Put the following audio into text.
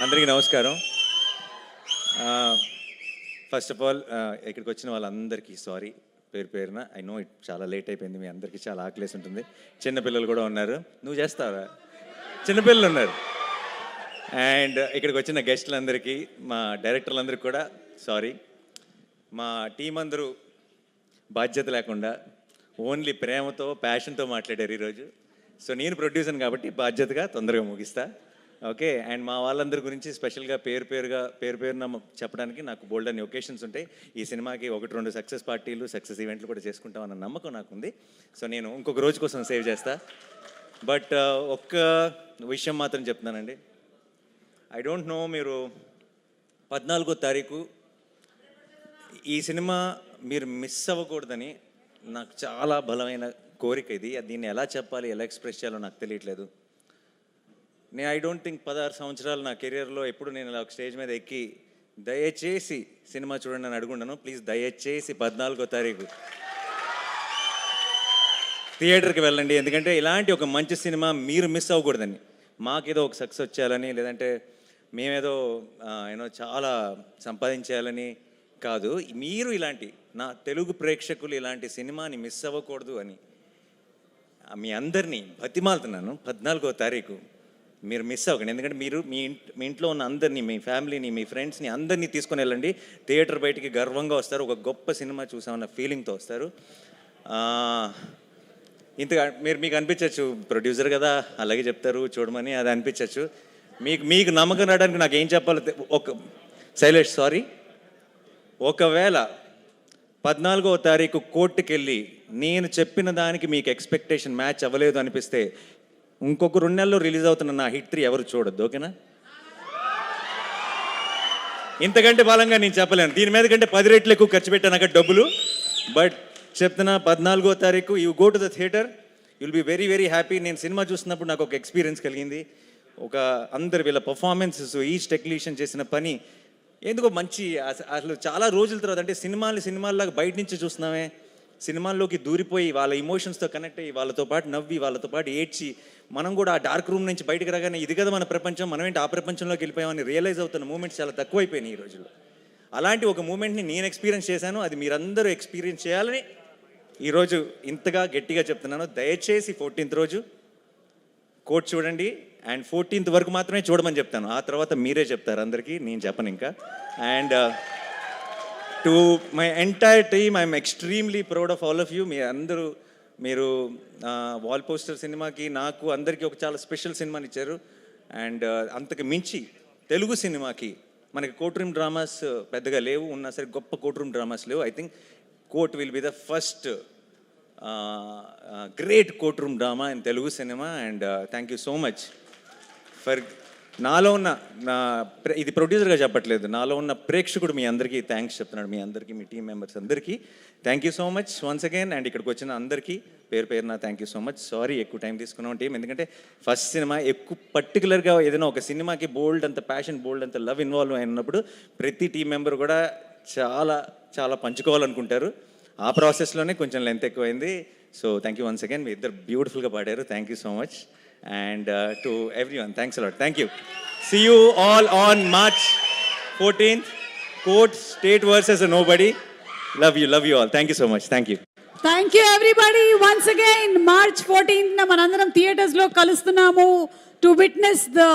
అందరికీ నమస్కారం. First of all ఇక్కడికి వచ్చిన వాళ్ళందరికీ సారీ పేరు పేరున. ఐ నో ఇట్ చాలా లేట్ అయిపోయింది, మీ అందరికీ చాలా ఆకలేసి ఉంటుంది. చిన్నపిల్లలు కూడా ఉన్నారు. నువ్వు చేస్తావా? చిన్నపిల్లలు ఉన్నారు. అండ్ ఇక్కడికి వచ్చిన గెస్టులందరికీ, మా డైరెక్టర్లందరికీ కూడా సారీ. మా టీం అందరూ బాధ్యత లేకుండా ఓన్లీ ప్రేమతో ప్యాషన్తో మాట్లాడారు ఈరోజు. సో నేను ప్రొడ్యూసర్ కాబట్టి బాధ్యతగా తొందరగా ముగిస్తా. ఓకే. అండ్ మా వాళ్ళందరి గురించి స్పెషల్గా పేరు పేరున చెప్పడానికి నాకు బోల్డ్ అని ఒకేషన్స్ ఉంటాయి. ఈ సినిమాకి 1-2 సక్సెస్ పార్టీలు, సక్సెస్ ఈవెంట్లు కూడా చేసుకుంటామన్న నమ్మకం నాకుంది. సో నేను ఇంకొక రోజు కోసం సేవ్ చేస్తా. బట్ ఒక్క విషయం మాత్రం చెప్తున్నానండి. ఐ డోంట్ నో, మీరు 14వ తారీఖు ఈ సినిమా మీరు మిస్ అవ్వకూడదని నాకు చాలా బలమైన కోరిక ఇది. దీన్ని ఎలా చెప్పాలి, ఎలా ఎక్స్ప్రెస్ చేయాలో నాకు తెలియట్లేదు. నేను ఐ డోంట్ థింక్ 16 సంవత్సరాలు నా కెరియర్లో ఎప్పుడు నేను ఇలా ఒక స్టేజ్ మీద ఎక్కి దయచేసి సినిమా చూడండి అని అడుగుంటాను. ప్లీజ్ దయచేసి 14వ తారీఖు థియేటర్కి వెళ్ళండి. ఎందుకంటే ఇలాంటి ఒక మంచి సినిమా మీరు మిస్ అవ్వకూడదని, మాకేదో ఒక సక్సెస్ వచ్చేయాలని, లేదంటే మేమేదో చాలా సంపాదించేయాలని కాదు. మీరు ఇలాంటి నా తెలుగు ప్రేక్షకులు ఇలాంటి సినిమాని మిస్ అవ్వకూడదు అని మీ అందరినీ బతిమాలుతున్నాను. 14వ తారీఖు మీరు మిస్ అవ్వకండి. ఎందుకంటే మీరు మీ ఇంట్లో ఉన్న అందరినీ, మీ ఫ్యామిలీని, మీ ఫ్రెండ్స్ని అందరినీ తీసుకొని వెళ్ళండి. థియేటర్ బయటికి గర్వంగా వస్తారు. ఒక గొప్ప సినిమా చూసామన్న ఫీలింగ్తో వస్తారు. ఇంతగా మీకు అనిపించవచ్చు, ప్రొడ్యూసర్ కదా అలాగే చెప్తారు చూడమని, అది అనిపించవచ్చు. మీకు నమ్మకం రావడానికి నాకు ఏం చెప్పాలో శైలేష్ సారీ. ఒకవేళ 14వ తారీఖు కోర్టుకి వెళ్ళి నేను చెప్పిన దానికి మీకు ఎక్స్పెక్టేషన్ మ్యాచ్ అవ్వలేదు అనిపిస్తే ఇంకొక 2 నెలల్లో రిలీజ్ అవుతున్న నా హిట్ 3 ఎవరు చూడొద్దు. ఓకేనా? ఇంతకంటే బలంగా నేను చెప్పలేను. దీని మీద కంటే 10 రెట్లు ఎక్కువ ఖర్చు పెట్టాను అక్కడ డబ్బులు. బట్ చెప్తున్నా, 14వ తారీఖు you go to the theatre, you'll be very very happy. నేను సినిమా చూసినప్పుడు నాకు ఒక ఎక్స్పీరియన్స్ కలిగింది. అందరు వీళ్ళ పర్ఫార్మెన్సెస్, ఈచ్ టెక్నీషియన్ చేసిన పని ఎందుకో మంచి, అసలు చాలా రోజుల తర్వాత, అంటే సినిమాల్లాగా బయట నుంచి చూస్తున్నామే, సినిమాల్లోకి దూరిపోయి వాళ్ళ ఇమోషన్స్తో కనెక్ట్ అయ్యి వాళ్ళతో పాటు నవ్వి వాళ్ళతో పాటు ఏడ్చి మనం కూడా ఆ డార్క్ రూమ్ నుంచి బయటకు రాగానే ఇది కదా మన ప్రపంచం, మనం ఏంటి ఆ ప్రపంచంలోకి వెళ్ళిపోయామని రియలైజ్ అవుతున్న మూమెంట్స్ చాలా తక్కువైపోయినాయి ఈ రోజుల్లో. అలాంటి ఒక మూమెంట్ని నేను ఎక్స్పీరియన్స్ చేశాను. అది మీరందరూ ఎక్స్పీరియన్స్ చేయాలని ఈరోజు ఇంతగా గట్టిగా చెప్తున్నాను. దయచేసి 14th రోజు కోర్ట్ చూడండి. అండ్ 14th వరకు మాత్రమే చూడమని చెప్తాను. ఆ తర్వాత మీరే చెప్తారు అందరికీ, నేను చెప్పను ఇంకా. And to my entire team, I'm extremely proud of all of you. మీరు వాల్ పోస్టర్ సినిమాకి, నాకు అందరికీ ఒక చాలా స్పెషల్ సినిమాని ఇచ్చారు. అండ్ అంతకు మించి తెలుగు సినిమాకి మనకి కోర్ట్ రూమ్ డ్రామాస్ పెద్దగా లేవు, ఉన్నా సరే గొప్ప కోర్ట్ రూమ్ డ్రామాస్ లేవు. I think court will be the first great court room drama in Telugu cinema. And thank you so much for నాలో ఉన్న ఇది ప్రొడ్యూసర్గా చెప్పట్లేదు, నాలో ఉన్న ప్రేక్షకుడు మీ అందరికీ థ్యాంక్స్ చెప్తున్నాడు. మీ అందరికీ, మీ టీం మెంబర్స్ అందరికీ thank you so much once again. And ఇక్కడికి వచ్చిన అందరికీ పేరున thank you so much. Sorry ఎక్కువ టైం తీసుకున్నాం టీం, ఎందుకంటే ఫస్ట్ సినిమా ఎక్కువ పర్టికులర్గా ఏదైనా ఒక సినిమాకి బోల్డ్ అంత ప్యాషన్, బోల్డ్ అంత లవ్ ఇన్వాల్వ్ అయినప్పుడు ప్రతి టీం మెంబర్ కూడా చాలా చాలా పంచుకోవాలనుకుంటారు. ఆ ప్రాసెస్లోనే కొంచెం లెంత్ ఎక్కువైంది. So thank you once again. మీ ఇద్దరు బ్యూటిఫుల్గా పాడారు. Thank you so much. And to everyone, thanks a lot. Thank you. See you all on March 14th. Court State versus Nobody. Love you all. Thank you so much. Thank you. Thank you everybody. Once again, March 14th na manandaram theaters lo kalustunamu to witness the